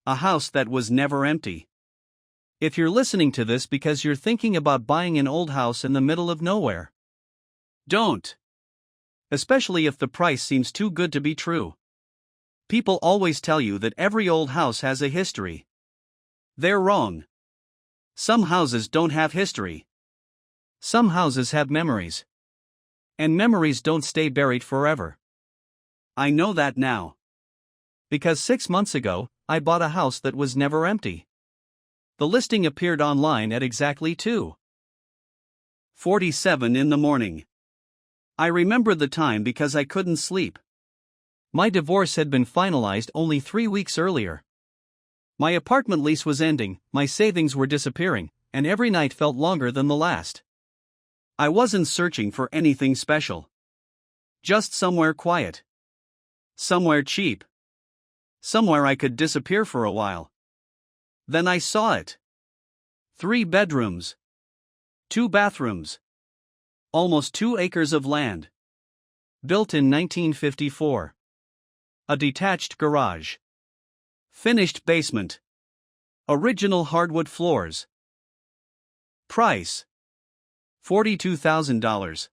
A house that was never empty. If you're listening to this because you're thinking about buying an old house in the middle of nowhere, don't. Especially if the price seems too good to be true. People always tell you that every old house has a history. They're wrong. Some houses don't have history. Some houses have memories. And memories don't stay buried forever. I know that now. Because 6 months ago, I bought a house that was never empty. The listing appeared online at exactly 2:47 in the morning. I remember the time because I couldn't sleep. My divorce had been finalized only 3 weeks earlier. My apartment lease was ending, my savings were disappearing, and every night felt longer than the last. I wasn't searching for anything special. Just somewhere quiet. Somewhere cheap. Somewhere I could disappear for a while. Then I saw it. 3 bedrooms. 2 bathrooms. Almost 2 acres of land. Built in 1954. A detached garage. Finished basement. Original hardwood floors. Price: $42,000.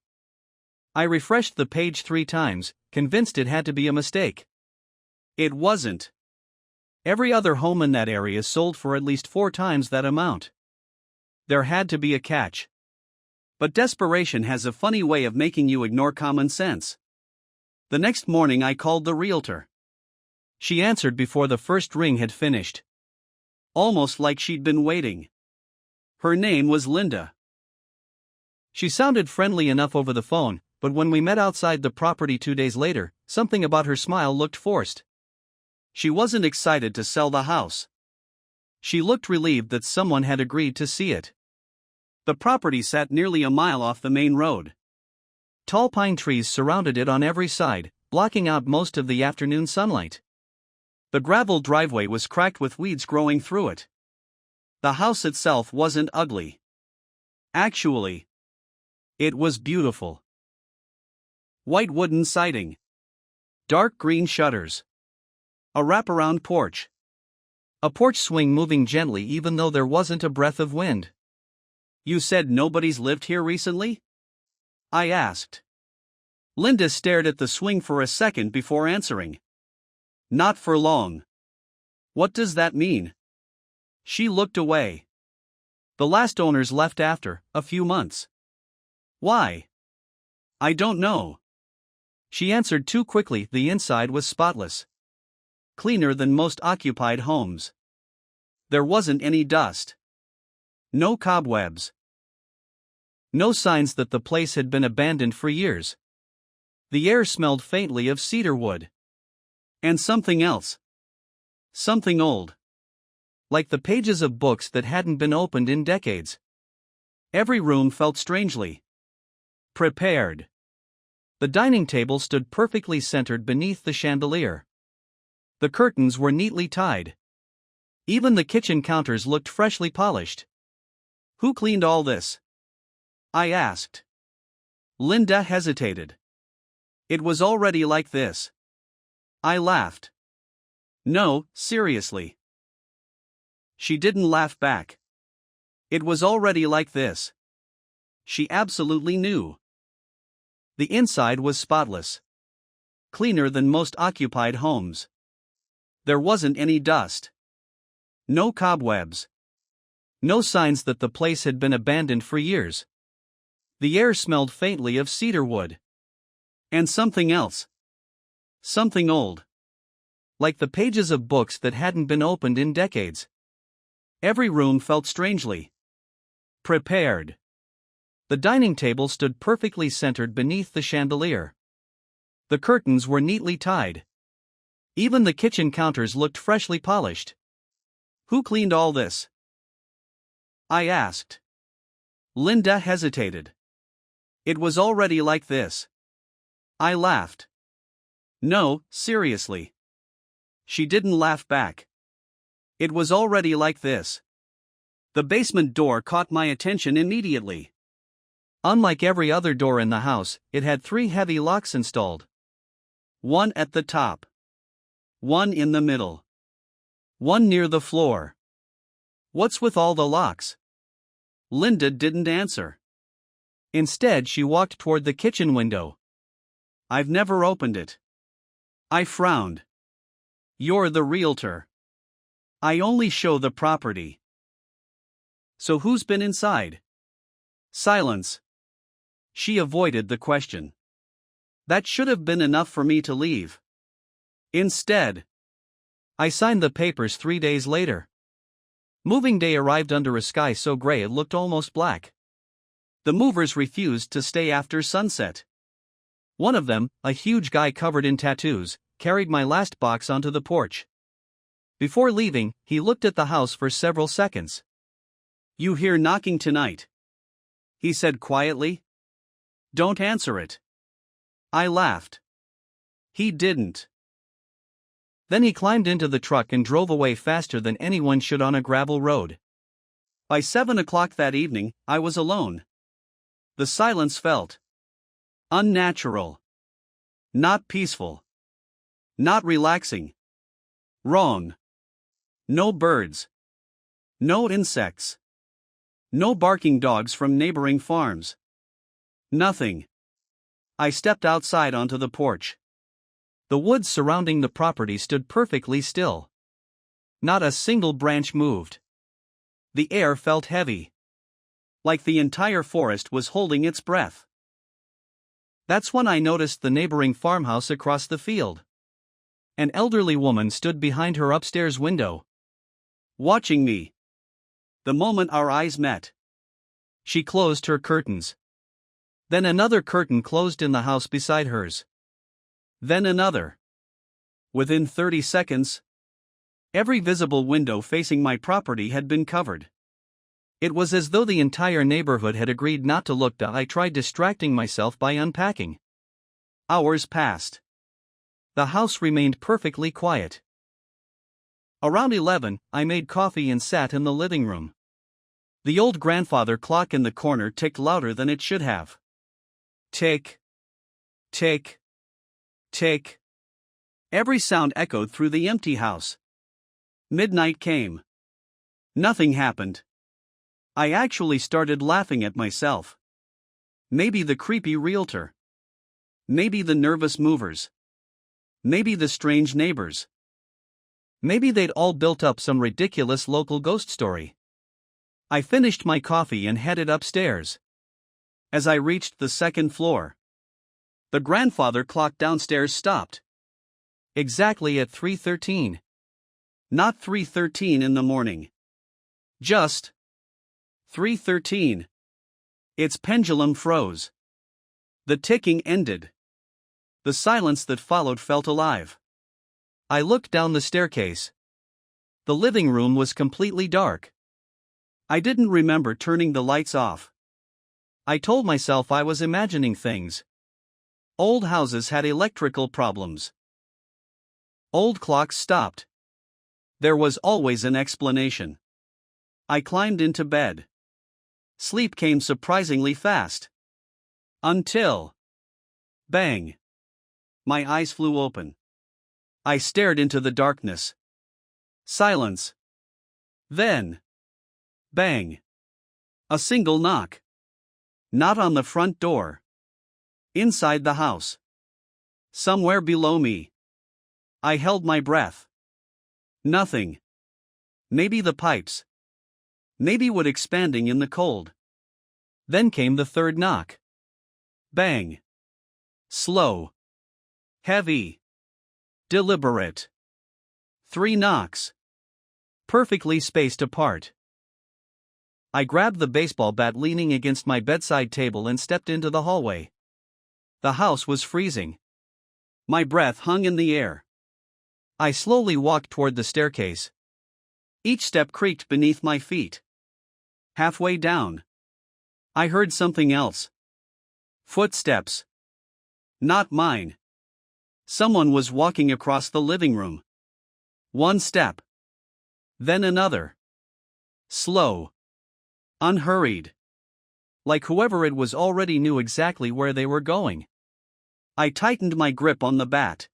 I refreshed the page 3 times, convinced it had to be a mistake. It wasn't. Every other home in that area sold for at least 4 times that amount. There had to be a catch. But desperation has a funny way of making you ignore common sense. The next morning I called the realtor. She answered before the first ring had finished. Almost like she'd been waiting. Her name was Linda. She sounded friendly enough over the phone, but when we met outside the property 2 days later, something about her smile looked forced. She wasn't excited to sell the house. She looked relieved that someone had agreed to see it. The property sat nearly a mile off the main road. Tall pine trees surrounded it on every side, blocking out most of the afternoon sunlight. The gravel driveway was cracked with weeds growing through it. The house itself wasn't ugly. Actually, it was beautiful. White wooden siding. Dark green shutters. A wraparound porch. A porch swing moving gently even though there wasn't a breath of wind. You said nobody's lived here recently? I asked. Linda stared at the swing for a second before answering. Not for long. What does that mean? She looked away. The last owners left after a few months. Why? I don't know. She answered too quickly. The inside was spotless. Cleaner than most occupied homes. There wasn't any dust. No cobwebs. No signs that the place had been abandoned for years. The air smelled faintly of cedar wood. And something else. Something old. Like the pages of books that hadn't been opened in decades. Every room felt strangely prepared. The dining table stood perfectly centered beneath the chandelier. The curtains were neatly tied. Even the kitchen counters looked freshly polished. Who cleaned all this? I asked. Linda hesitated. It was already like this. I laughed. No, seriously. She didn't laugh back. It was already like this. She absolutely knew. The inside was spotless. Cleaner than most occupied homes. There wasn't any dust. No cobwebs. No signs that the place had been abandoned for years. The air smelled faintly of cedar wood. And something else. Something old. Like the pages of books that hadn't been opened in decades. Every room felt strangely prepared. The dining table stood perfectly centered beneath the chandelier. The curtains were neatly tied. Even the kitchen counters looked freshly polished. Who cleaned all this? I asked. Linda hesitated. It was already like this. I laughed. No, seriously. She didn't laugh back. It was already like this. The basement door caught my attention immediately. Unlike every other door in the house, it had 3 heavy locks installed. One at the top. One in the middle. One near the floor. What's with all the locks? Linda didn't answer. Instead, she walked toward the kitchen window. I've never opened it. I frowned. You're the realtor. I only show the property. So who's been inside? Silence. She avoided the question. That should have been enough for me to leave. Instead, I signed the papers 3 days later. Moving day arrived under a sky so gray it looked almost black. The movers refused to stay after sunset. One of them, a huge guy covered in tattoos, carried my last box onto the porch. Before leaving, he looked at the house for several seconds. You hear knocking tonight? He said quietly. Don't answer it. I laughed. He didn't. Then he climbed into the truck and drove away faster than anyone should on a gravel road. By 7 o'clock that evening, I was alone. The silence felt unnatural. Not peaceful. Not relaxing. Wrong. No birds. No insects. No barking dogs from neighboring farms. Nothing. I stepped outside onto the porch. The woods surrounding the property stood perfectly still. Not a single branch moved. The air felt heavy. Like the entire forest was holding its breath. That's when I noticed the neighboring farmhouse across the field. An elderly woman stood behind her upstairs window, watching me. The moment our eyes met, she closed her curtains. Then another curtain closed in the house beside hers. Then another. Within 30 seconds, every visible window facing my property had been covered. It was as though the entire neighborhood had agreed not to look. I tried distracting myself by unpacking. Hours passed. The house remained perfectly quiet. Around 11, I made coffee and sat in the living room. The old grandfather clock in the corner ticked louder than it should have. Tick. Tick. Tick. Every sound echoed through the empty house. Midnight came. Nothing happened. I actually started laughing at myself. Maybe the creepy realtor. Maybe the nervous movers. Maybe the strange neighbors. Maybe they'd all built up some ridiculous local ghost story. I finished my coffee and headed upstairs. As I reached the second floor, the grandfather clock downstairs stopped. Exactly at 3:13. Not 3:13 in the morning. Just 3:13. Its pendulum froze. The ticking ended. The silence that followed felt alive. I looked down the staircase. The living room was completely dark. I didn't remember turning the lights off. I told myself I was imagining things. Old houses had electrical problems. Old clocks stopped. There was always an explanation. I climbed into bed. Sleep came surprisingly fast. Until... bang. My eyes flew open. I stared into the darkness. Silence. Then... bang. A single knock. Not on the front door. Inside the house. Somewhere below me. I held my breath. Nothing. Maybe the pipes. Maybe wood expanding in the cold. Then came the third knock. Bang. Slow. Heavy. Deliberate. 3 knocks. Perfectly spaced apart. I grabbed the baseball bat leaning against my bedside table and stepped into the hallway. The house was freezing. My breath hung in the air. I slowly walked toward the staircase. Each step creaked beneath my feet. Halfway down, I heard something else. Footsteps. Not mine. Someone was walking across the living room. One step. Then another. Slow. Unhurried. Like whoever it was already knew exactly where they were going. I tightened my grip on the bat.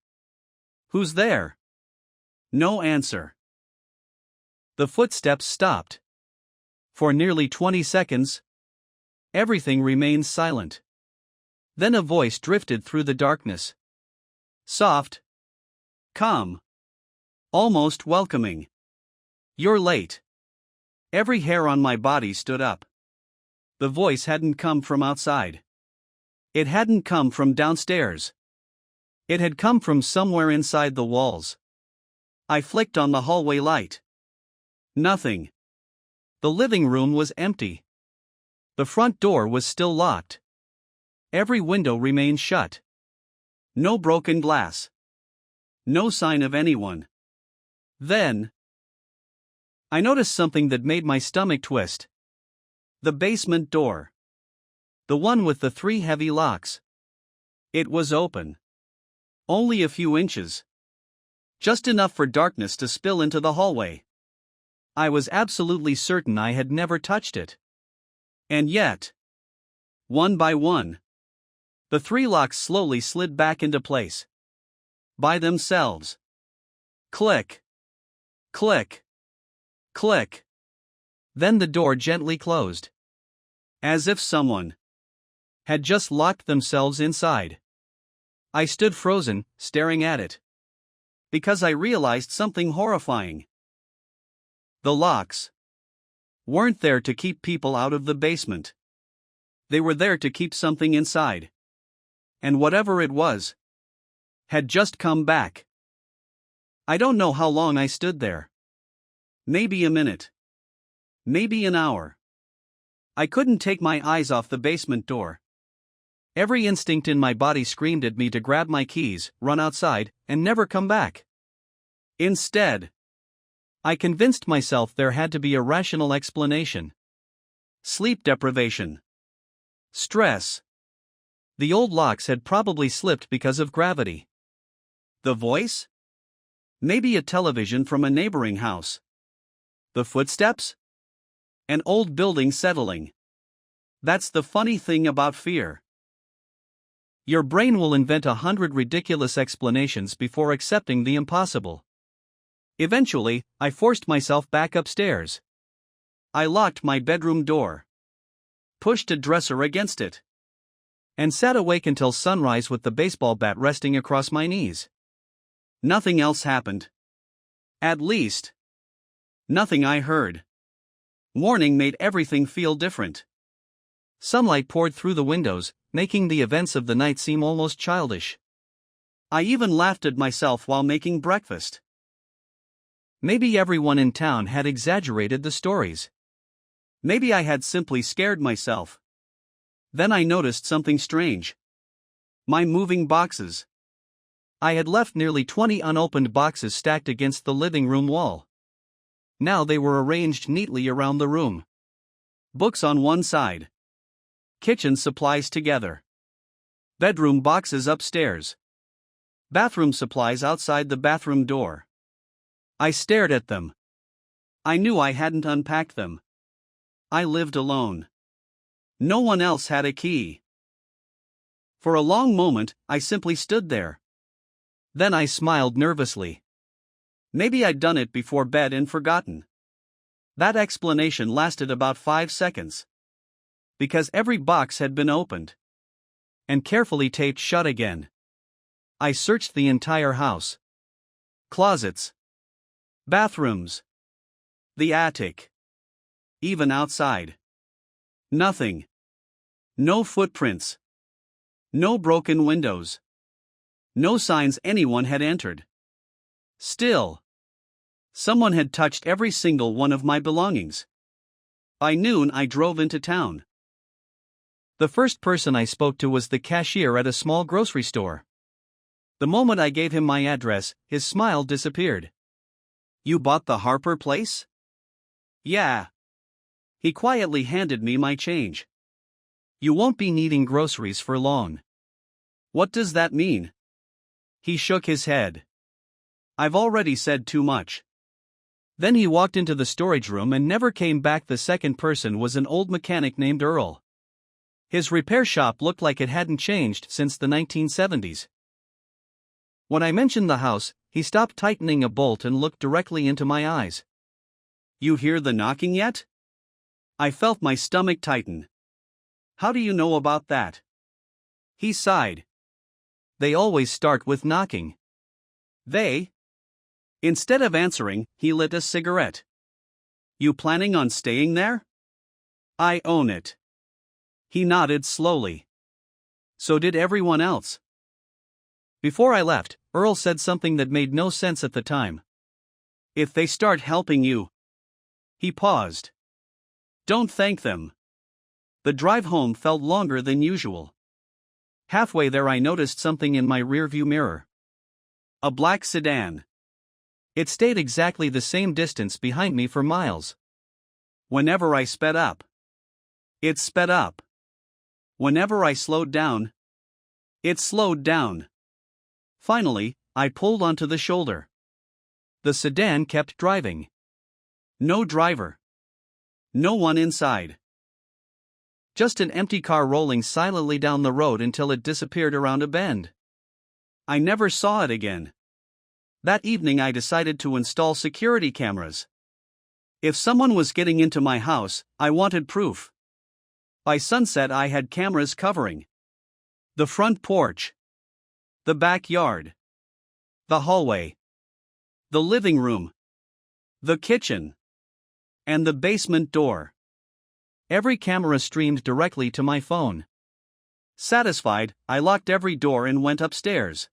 Who's there? No answer. The footsteps stopped. For nearly 20 seconds, everything remained silent. Then a voice drifted through the darkness. Soft. Calm. Almost welcoming. You're late. Every hair on my body stood up. The voice hadn't come from outside. It hadn't come from downstairs. It had come from somewhere inside the walls. I flicked on the hallway light. Nothing. The living room was empty. The front door was still locked. Every window remained shut. No broken glass. No sign of anyone. Then, I noticed something that made my stomach twist. The basement door. The one with the 3 heavy locks. It was open. Only a few inches. Just enough for darkness to spill into the hallway. I was absolutely certain I had never touched it. And yet, one by one, the 3 locks slowly slid back into place. By themselves. Click. Click. Click. Then the door gently closed. As if someone had just locked themselves inside. I stood frozen, staring at it. Because I realized something horrifying. The locks weren't there to keep people out of the basement. They were there to keep something inside. And whatever it was, had just come back. I don't know how long I stood there. Maybe a minute. Maybe an hour. I couldn't take my eyes off the basement door. Every instinct in my body screamed at me to grab my keys, run outside, and never come back. Instead, I convinced myself there had to be a rational explanation. Sleep deprivation. Stress. The old locks had probably slipped because of gravity. The voice? Maybe a television from a neighboring house. The footsteps? An old building settling. That's the funny thing about fear. Your brain will invent 100 ridiculous explanations before accepting the impossible. Eventually, I forced myself back upstairs. I locked my bedroom door. Pushed a dresser against it. And sat awake until sunrise with the baseball bat resting across my knees. Nothing else happened. At least, nothing I heard. Morning made everything feel different. Sunlight poured through the windows, making the events of the night seem almost childish. I even laughed at myself while making breakfast. Maybe everyone in town had exaggerated the stories. Maybe I had simply scared myself. Then I noticed something strange. My moving boxes. I had left nearly 20 unopened boxes stacked against the living room wall. Now they were arranged neatly around the room. Books on one side. Kitchen supplies together. Bedroom boxes upstairs. Bathroom supplies outside the bathroom door. I stared at them. I knew I hadn't unpacked them. I lived alone. No one else had a key. For a long moment, I simply stood there. Then I smiled nervously. Maybe I'd done it before bed and forgotten. That explanation lasted about 5 seconds. Because every box had been opened. And carefully taped shut again. I searched the entire house. Closets. Bathrooms. The attic. Even outside. Nothing. No footprints. No broken windows. No signs anyone had entered. Still, someone had touched every single one of my belongings. By noon, I drove into town. The first person I spoke to was the cashier at a small grocery store. The moment I gave him my address, his smile disappeared. "You bought the Harper place?" "Yeah." He quietly handed me my change. "You won't be needing groceries for long." "What does that mean?" He shook his head. "I've already said too much." Then he walked into the storage room and never came back. The second person was an old mechanic named Earl. His repair shop looked like it hadn't changed since the 1970s. When I mentioned the house, he stopped tightening a bolt and looked directly into my eyes. You hear the knocking yet? I felt my stomach tighten. How do you know about that? He sighed. They always start with knocking. They? Instead of answering, he lit a cigarette. You planning on staying there? I own it. He nodded slowly. So did everyone else. Before I left, Earl said something that made no sense at the time. If they start helping you. He paused. Don't thank them. The drive home felt longer than usual. Halfway there I noticed something in my rearview mirror. A black sedan. It stayed exactly the same distance behind me for miles. Whenever I sped up, it sped up. Whenever I slowed down, it slowed down. Finally, I pulled onto the shoulder. The sedan kept driving. No driver. No one inside. Just an empty car rolling silently down the road until it disappeared around a bend. I never saw it again. That evening I decided to install security cameras. If someone was getting into my house, I wanted proof. By sunset I had cameras covering the front porch, the backyard, the hallway, the living room, the kitchen, and the basement door. Every camera streamed directly to my phone. Satisfied, I locked every door and went upstairs.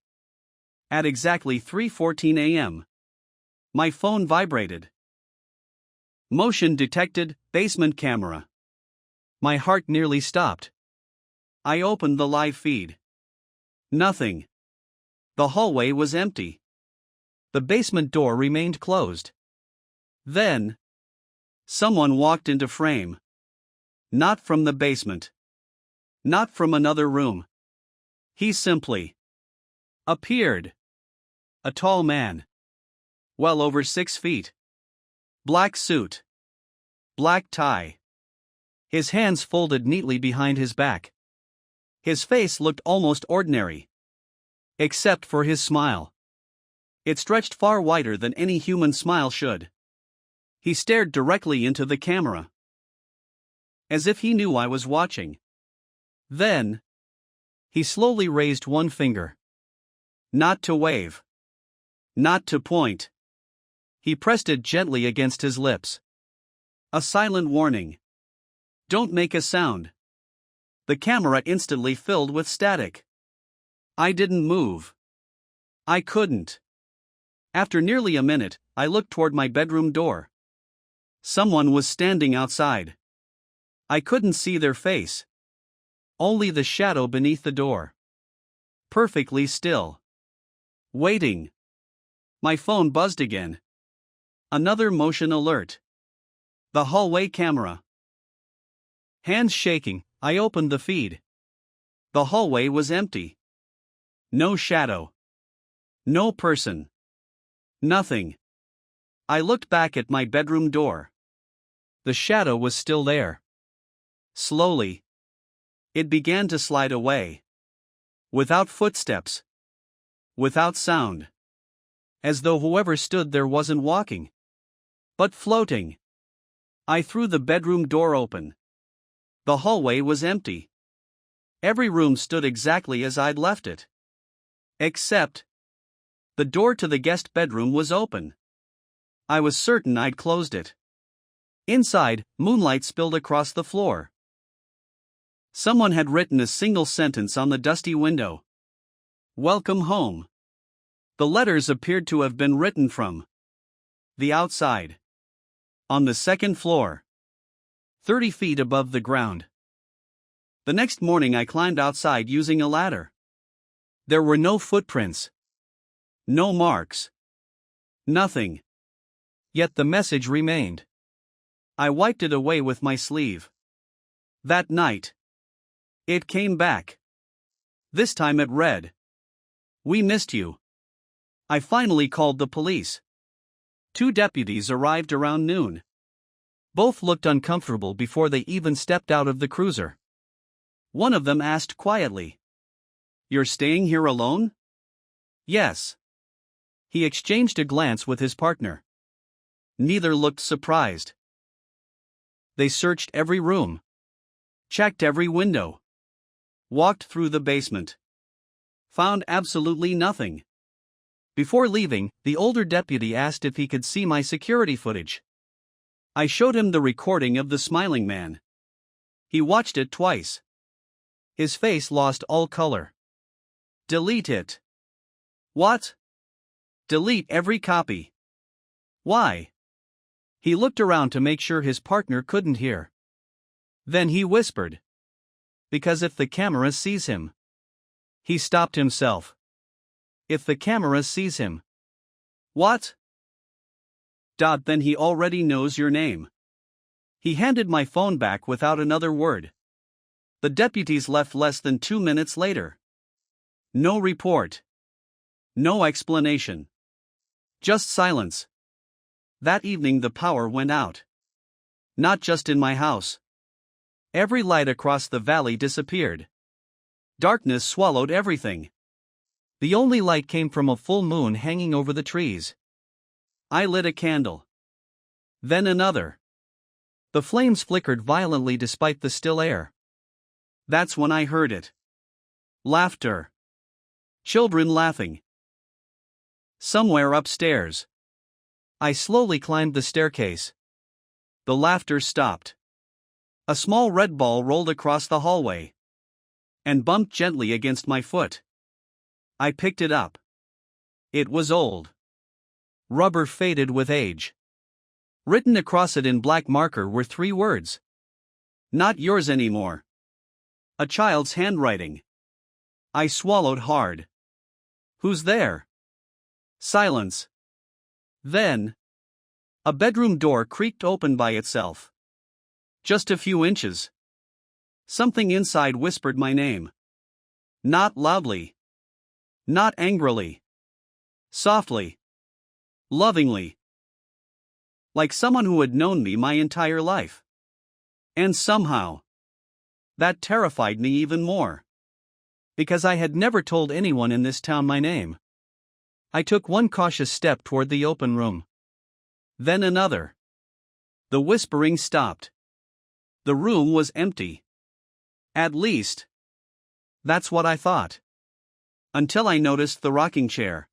At exactly 3:14 a.m., my phone vibrated. Motion detected, basement camera. My heart nearly stopped. I opened the live feed. Nothing. The hallway was empty. The basement door remained closed. Then, someone walked into frame. Not from the basement. Not from another room. He simply appeared. A tall man. Well over 6 feet. Black suit. Black tie. His hands folded neatly behind his back. His face looked almost ordinary. Except for his smile. It stretched far wider than any human smile should. He stared directly into the camera. As if he knew I was watching. Then, he slowly raised one finger. Not to wave. Not to point. He pressed it gently against his lips. A silent warning. Don't make a sound. The camera instantly filled with static. I didn't move. I couldn't. After nearly a minute, I looked toward my bedroom door. Someone was standing outside. I couldn't see their face. Only the shadow beneath the door. Perfectly still. Waiting. My phone buzzed again. Another motion alert. The hallway camera. Hands shaking, I opened the feed. The hallway was empty. No shadow. No person. Nothing. I looked back at my bedroom door. The shadow was still there. Slowly, it began to slide away. Without footsteps. Without sound. As though whoever stood there wasn't walking, but floating. I threw the bedroom door open. The hallway was empty. Every room stood exactly as I'd left it. Except, the door to the guest bedroom was open. I was certain I'd closed it. Inside, moonlight spilled across the floor. Someone had written a single sentence on the dusty window. Welcome home. The letters appeared to have been written from the outside. On the second floor. 30 feet above the ground. The next morning I climbed outside using a ladder. There were no footprints. No marks. Nothing. Yet the message remained. I wiped it away with my sleeve. That night, it came back. This time it read, "We missed you." I finally called the police. 2 deputies arrived around noon. Both looked uncomfortable before they even stepped out of the cruiser. One of them asked quietly, "You're staying here alone?" "Yes." He exchanged a glance with his partner. Neither looked surprised. They searched every room, checked every window, walked through the basement, found absolutely nothing. Before leaving, the older deputy asked if he could see my security footage. I showed him the recording of the smiling man. He watched it twice. His face lost all color. Delete it. What? Delete every copy. Why? He looked around to make sure his partner couldn't hear. Then he whispered. Because if the camera sees him. He stopped himself. If the camera sees him. What? Then he already knows your name. He handed my phone back without another word. The deputies left less than 2 minutes later. No report. No explanation. Just silence. That evening the power went out. Not just in my house. Every light across the valley disappeared. Darkness swallowed everything. The only light came from a full moon hanging over the trees. I lit a candle. Then another. The flames flickered violently despite the still air. That's when I heard it. Laughter. Children laughing. Somewhere upstairs. I slowly climbed the staircase. The laughter stopped. A small red ball rolled across the hallway and bumped gently against my foot. I picked it up. It was old. Rubber faded with age. Written across it in black marker were 3 words. Not yours anymore. A child's handwriting. I swallowed hard. Who's there? Silence. Then, a bedroom door creaked open by itself. Just a few inches. Something inside whispered my name. Not loudly. Not angrily. Softly. Lovingly. Like someone who had known me my entire life. And somehow, that terrified me even more. Because I had never told anyone in this town my name. I took one cautious step toward the open room. Then another. The whispering stopped. The room was empty. At least, that's what I thought. Until I noticed the rocking chair.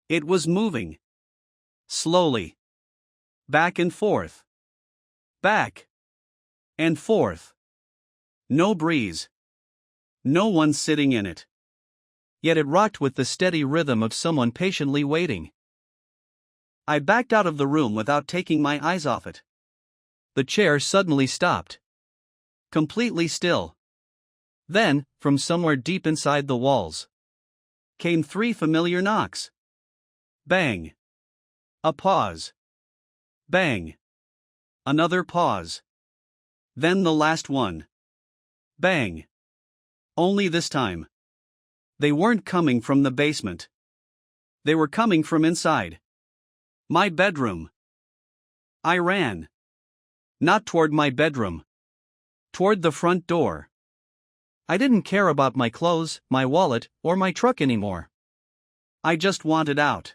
It was moving. Slowly. Back and forth. Back. And forth. No breeze. No one sitting in it. Yet it rocked with the steady rhythm of someone patiently waiting. I backed out of the room without taking my eyes off it. The chair suddenly stopped. Completely still. Then, from somewhere deep inside the walls, came 3 familiar knocks. Bang. A pause. Bang. Another pause. Then the last one. Bang. Only this time. They weren't coming from the basement. They were coming from inside. My bedroom. I ran. Not toward my bedroom. Toward the front door. I didn't care about my clothes, my wallet, or my truck anymore. I just wanted out.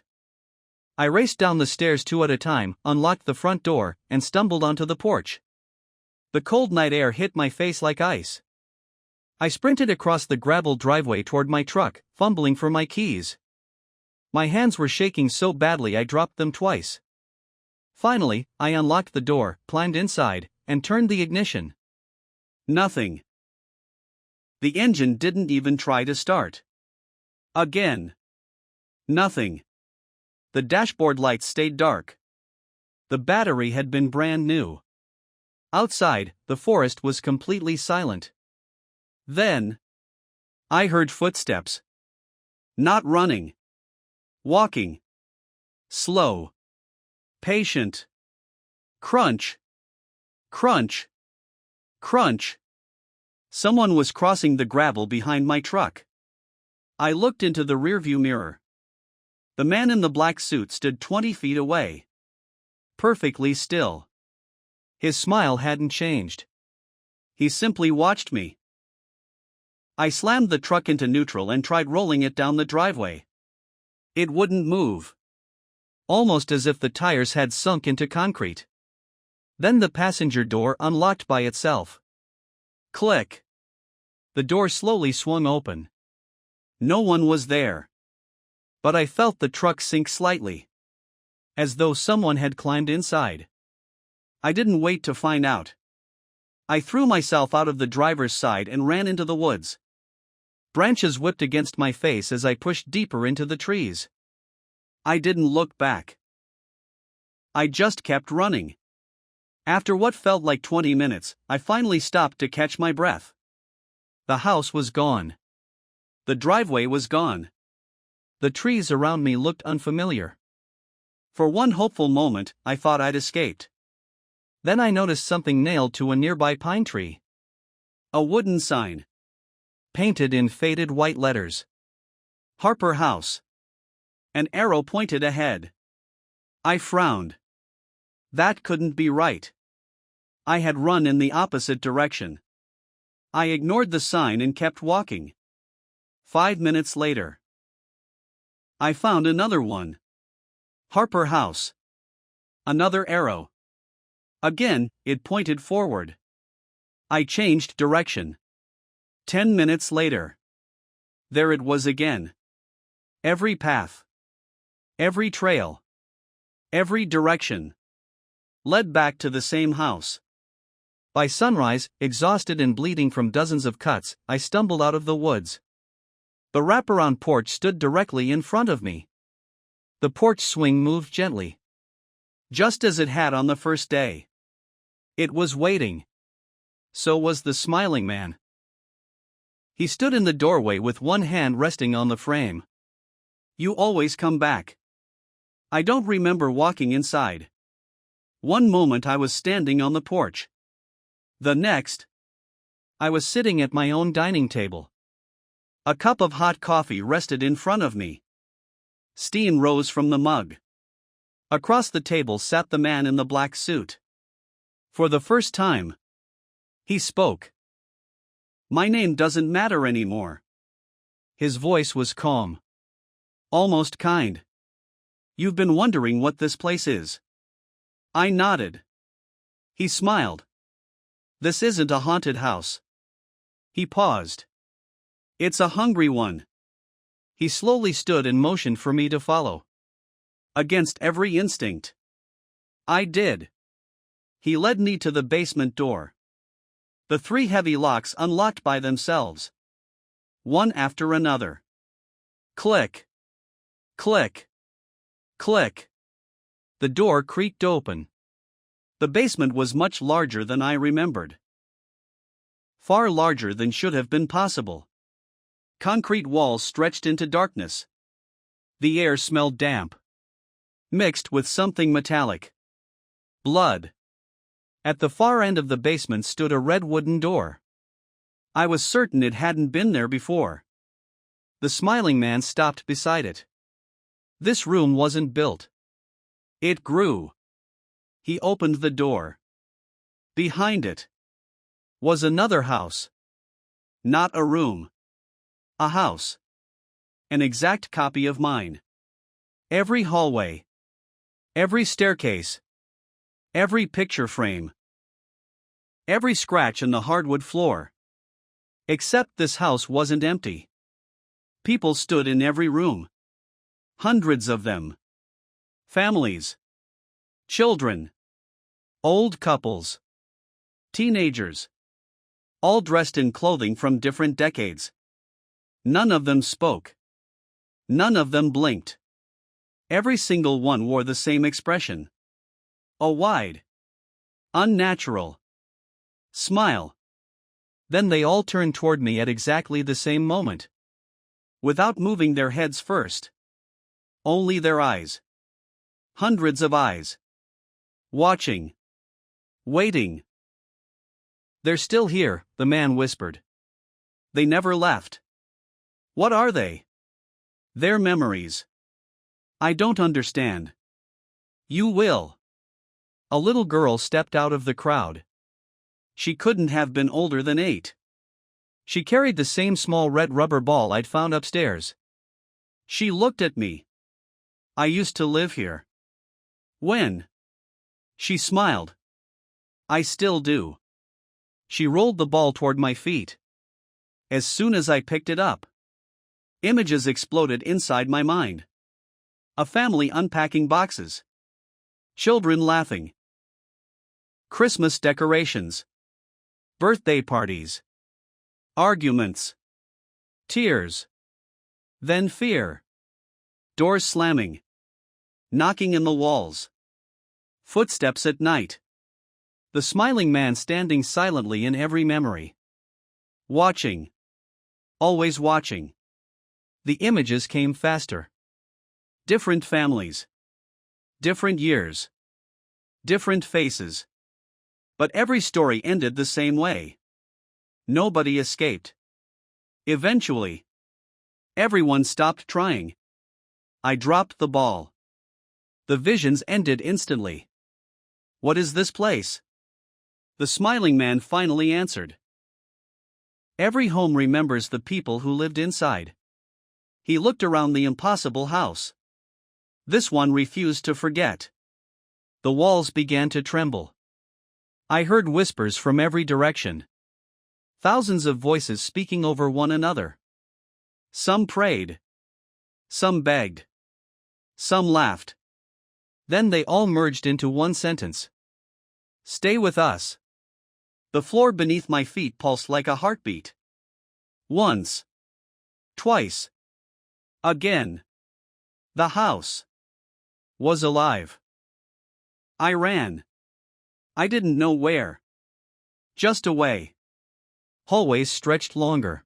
I raced down the stairs 2 at a time, unlocked the front door, and stumbled onto the porch. The cold night air hit my face like ice. I sprinted across the gravel driveway toward my truck, fumbling for my keys. My hands were shaking so badly I dropped them twice. Finally, I unlocked the door, climbed inside, and turned the ignition. Nothing. The engine didn't even try to start. Again. Nothing. The dashboard lights stayed dark. The battery had been brand new. Outside, the forest was completely silent. Then, I heard footsteps. Not running. Walking. Slow. Patient. Crunch. Crunch. Crunch. Someone was crossing the gravel behind my truck. I looked into the rearview mirror. The man in the black suit stood 20 feet away. Perfectly still. His smile hadn't changed. He simply watched me. I slammed the truck into neutral and tried rolling it down the driveway. It wouldn't move. almost as if the tires had sunk into concrete. Then the passenger door unlocked by itself. Click. The door slowly swung open. No one was there. But I felt the truck sink slightly, as though someone had climbed inside. I didn't wait to find out. I threw myself out of the driver's side and ran into the woods. Branches whipped against my face as I pushed deeper into the trees. I didn't look back. I just kept running. After what felt like 20 minutes, I finally stopped to catch my breath. The house was gone. The driveway was gone. The trees around me looked unfamiliar. For one hopeful moment, I thought I'd escaped. Then I noticed something nailed to a nearby pine tree. A wooden sign, painted in faded white letters. Harper House. An arrow pointed ahead. I frowned. That couldn't be right. I had run in the opposite direction. I ignored the sign and kept walking. 5 minutes later, I found another one. Harper House. Another arrow. Again, it pointed forward. I changed direction. 10 minutes later, there it was again. Every path, every trail, every direction led back to the same house. By sunrise, exhausted and bleeding from dozens of cuts, I stumbled out of the woods. The wraparound porch stood directly in front of me. The porch swing moved gently, just as it had on the first day. It was waiting. So was the smiling man. He stood in the doorway with one hand resting on the frame. You always come back. I don't remember walking inside. One moment I was standing on the porch. The next, I was sitting at my own dining table. A cup of hot coffee rested in front of me. Steam rose from the mug. Across the table sat the man in the black suit. For the first time, he spoke. My name doesn't matter anymore. His voice was calm, almost kind. You've been wondering what this place is. I nodded. He smiled. This isn't a haunted house. He paused. It's a hungry one. He slowly stood and motioned for me to follow. Against every instinct, I did. He led me to the basement door. The 3 heavy locks unlocked by themselves, one after another. Click. Click. Click. The door creaked open. The basement was much larger than I remembered. Far larger than should have been possible. Concrete walls stretched into darkness. The air smelled damp, mixed with something metallic. Blood. At the far end of the basement stood a red wooden door. I was certain it hadn't been there before. The smiling man stopped beside it. This room wasn't built. It grew. He opened the door. Behind it was another house. Not a room. A house. An exact copy of mine. Every hallway, every staircase, every picture frame, every scratch in the hardwood floor. Except this house wasn't empty. People stood in every room. Hundreds of them. Families. Children. Old couples. Teenagers. All dressed in clothing from different decades. None of them spoke. None of them blinked. Every single one wore the same expression. A wide, unnatural smile. Then they all turned toward me at exactly the same moment. Without moving their heads first. Only their eyes. Hundreds of eyes. Watching. Waiting. They're still here, the man whispered. They never left. What are they? Their memories. I don't understand. You will. A little girl stepped out of the crowd. She couldn't have been older than 8. She carried the same small red rubber ball I'd found upstairs. She looked at me. I used to live here. When? She smiled. I still do. She rolled the ball toward my feet. As soon as I picked it up, images exploded inside my mind. A family unpacking boxes. Children laughing. Christmas decorations. Birthday parties. Arguments. Tears. Then fear. Doors slamming. Knocking in the walls. Footsteps at night. The smiling man standing silently in every memory. Watching. Always watching. The images came faster. Different families. Different years. Different faces. But every story ended the same way. Nobody escaped. Eventually, everyone stopped trying. I dropped the ball. The visions ended instantly. What is this place? The smiling man finally answered. Every home remembers the people who lived inside. He looked around the impossible house. This one refused to forget. The walls began to tremble. I heard whispers from every direction. Thousands of voices speaking over one another. Some prayed. Some begged. Some laughed. Then they all merged into one sentence. Stay with us. The floor beneath my feet pulsed like a heartbeat. Once. Twice. Again. The house was alive. I ran. I didn't know where. Just away. Hallways stretched longer.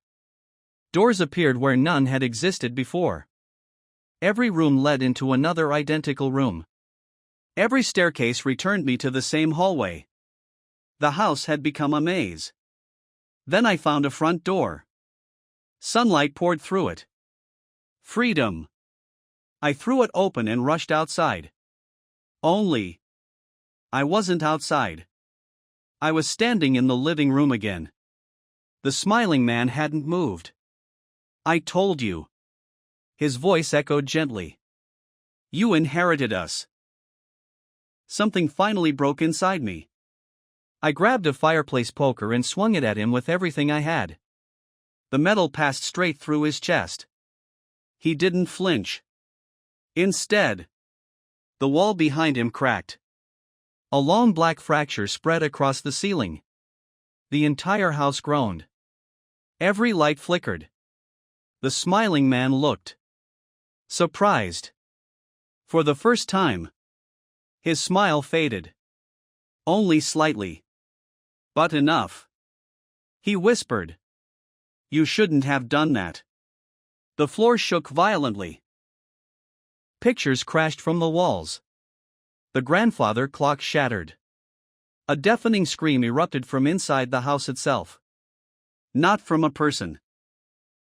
Doors appeared where none had existed before. Every room led into another identical room. Every staircase returned me to the same hallway. The house had become a maze. Then I found a front door. Sunlight poured through it. Freedom. I threw it open and rushed outside. Only, I wasn't outside. I was standing in the living room again. The smiling man hadn't moved. I told you. His voice echoed gently. You inherited us. Something finally broke inside me. I grabbed a fireplace poker and swung it at him with everything I had. The metal passed straight through his chest. He didn't flinch. Instead, the wall behind him cracked. A long black fracture spread across the ceiling. The entire house groaned. Every light flickered. The smiling man looked surprised. For the first time, his smile faded. Only slightly. But enough. He whispered. You shouldn't have done that. The floor shook violently. Pictures crashed from the walls. The grandfather clock shattered. A deafening scream erupted from inside the house itself. Not from a person.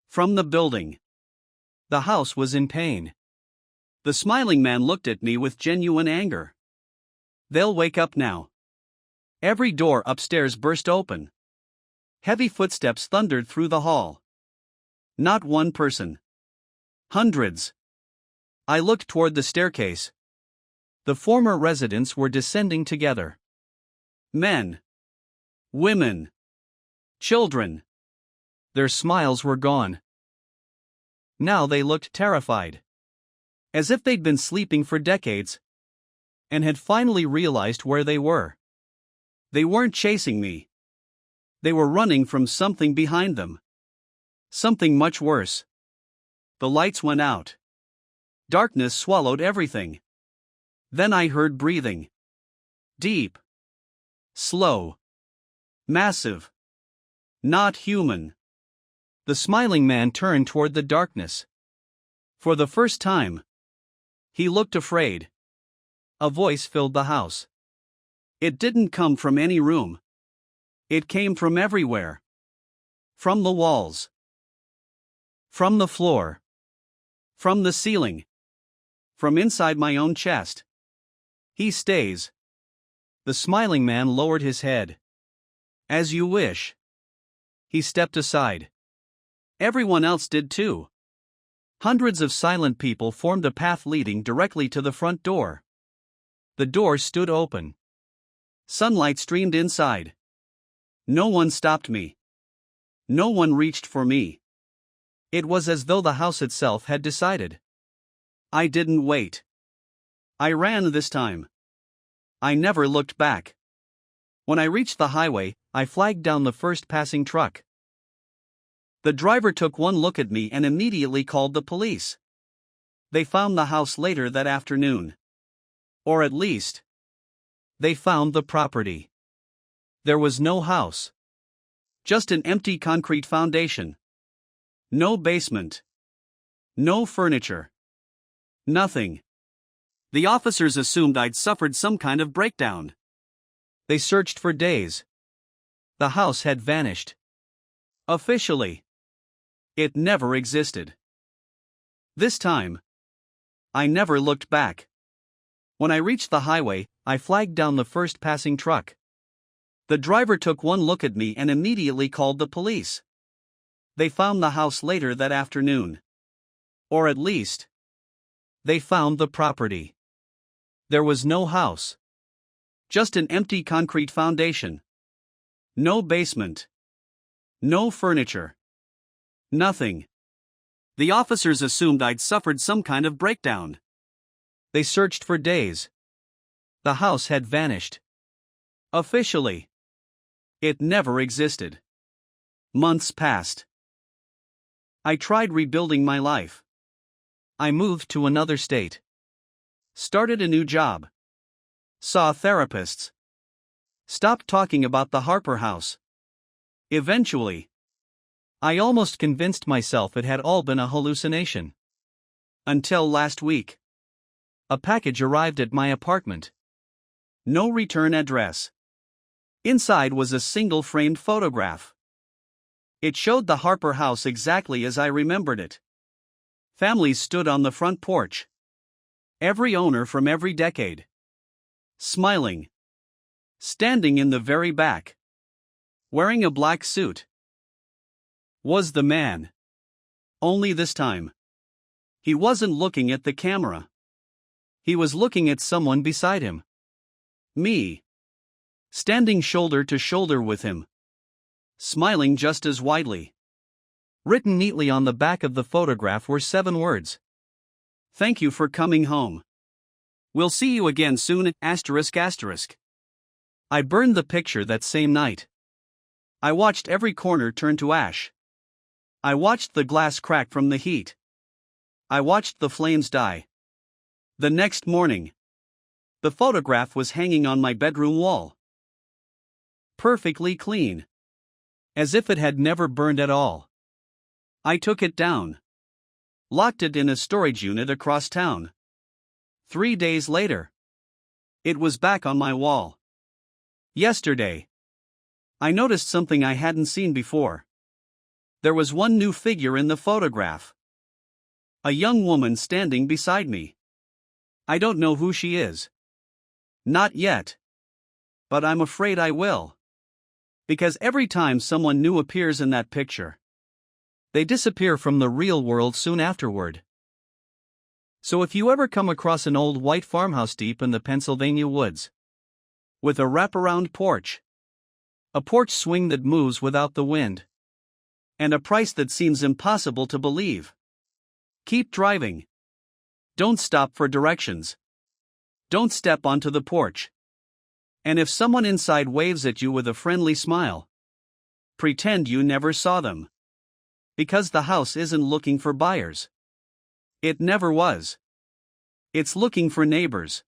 From the building. The house was in pain. The smiling man looked at me with genuine anger. They'll wake up now. Every door upstairs burst open. Heavy footsteps thundered through the hall. Not one person. Hundreds. I looked toward the staircase. The former residents were descending together. Men. Women. Children. Their smiles were gone. Now they looked terrified. As if they'd been sleeping for decades. And had finally realized where they were. They weren't chasing me. They were running from something behind them. Something much worse. The lights went out. Darkness swallowed everything. Then I heard breathing. Deep. Slow. Massive. Not human. The smiling man turned toward the darkness. For the first time, he looked afraid. A voice filled the house. It didn't come from any room. It came from everywhere. From the walls. From the floor. From the ceiling. From inside my own chest. He stays. The smiling man lowered his head. As you wish. He stepped aside. Everyone else did too. Hundreds of silent people formed a path leading directly to the front door. The door stood open. Sunlight streamed inside. No one stopped me. No one reached for me. It was as though the house itself had decided. I didn't wait. I ran this time. I never looked back. When I reached the highway, I flagged down the first passing truck. The driver took one look at me and immediately called the police. They found the house later that afternoon. Or at least, they found the property. There was no house. Just an empty concrete foundation. No basement. No furniture. Nothing. The officers assumed I'd suffered some kind of breakdown. They searched for days. The house had vanished. Officially, it never existed. This time, I never looked back. When I reached the highway, I flagged down the first passing truck. The driver took one look at me and immediately called the police. They found the house later that afternoon. Or at least, they found the property. There was no house. Just an empty concrete foundation. No basement. No furniture. Nothing. The officers assumed I'd suffered some kind of breakdown. They searched for days. The house had vanished. Officially, it never existed. Months passed. I tried rebuilding my life. I moved to another state. Started a new job. Saw therapists. Stopped talking about the Harper house. Eventually, I almost convinced myself it had all been a hallucination. Until last week. A package arrived at my apartment. No return address. Inside was a single framed photograph. It showed the Harper house exactly as I remembered it. Families stood on the front porch. Every owner from every decade. Smiling. Standing in the very back. Wearing a black suit. Was the man. Only this time. He wasn't looking at the camera. He was looking at someone beside him. Me. Standing shoulder to shoulder with him. Smiling just as widely. Written neatly on the back of the photograph were 7 words. Thank you for coming home. We'll see you again soon, asterisk asterisk. I burned the picture that same night. I watched every corner turn to ash. I watched the glass crack from the heat. I watched the flames die. The next morning, the photograph was hanging on my bedroom wall. Perfectly clean. As if it had never burned at all. I took it down. Locked it in a storage unit across town. 3 days later, it was back on my wall. Yesterday, I noticed something I hadn't seen before. There was one new figure in the photograph. A young woman standing beside me. I don't know who she is. Not yet. But I'm afraid I will. Because every time someone new appears in that picture, they disappear from the real world soon afterward. So if you ever come across an old white farmhouse deep in the Pennsylvania woods, with a wraparound porch, a porch swing that moves without the wind, and a price that seems impossible to believe, keep driving. Don't stop for directions. Don't step onto the porch. And if someone inside waves at you with a friendly smile, pretend you never saw them. Because the house isn't looking for buyers. It never was. It's looking for neighbors.